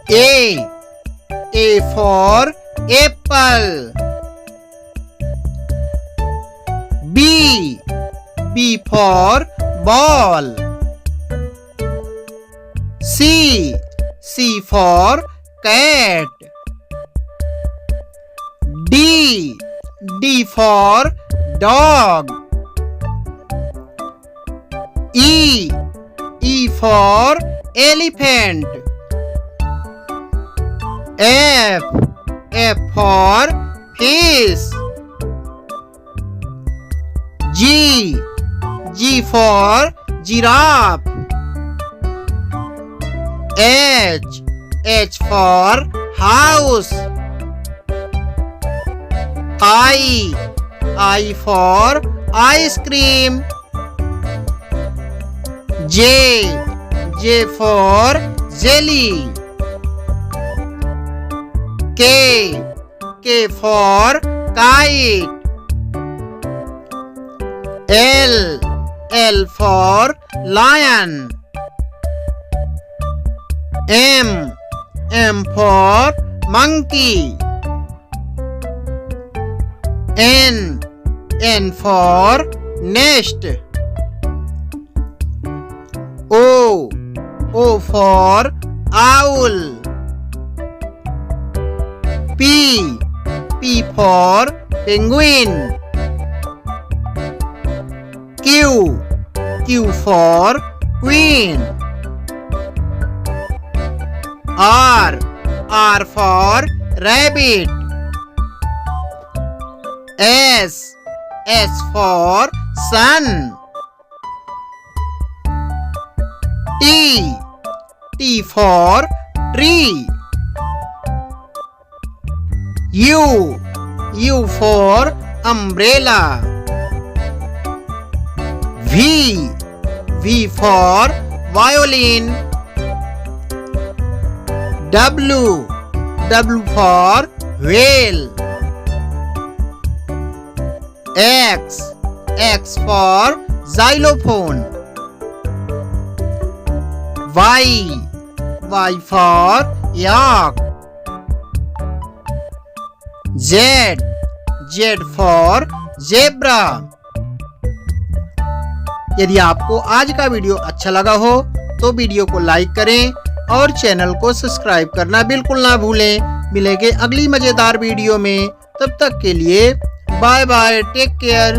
A for apple. B for ball. C for cat. D for dog. E for elephant. F for fish. G for giraffe. H for house. I for ice cream. J for jelly. K for kite. L for lion. M for monkey. N for nest. O for owl. P for penguin. Q for queen. R for rabbit. S for sun. T for tree. U for umbrella. V for violin. W for whale. X for xylophone. Y for yak. Z for zebra. यदि आपको आज का video अच्छा लगा हो तो video को like करें और चैनल को सब्सक्राइब करना बिल्कुल ना भूलें। मिलेंगे अगली मजेदार वीडियो में, तब तक के लिए बाय बाय, टेक केयर।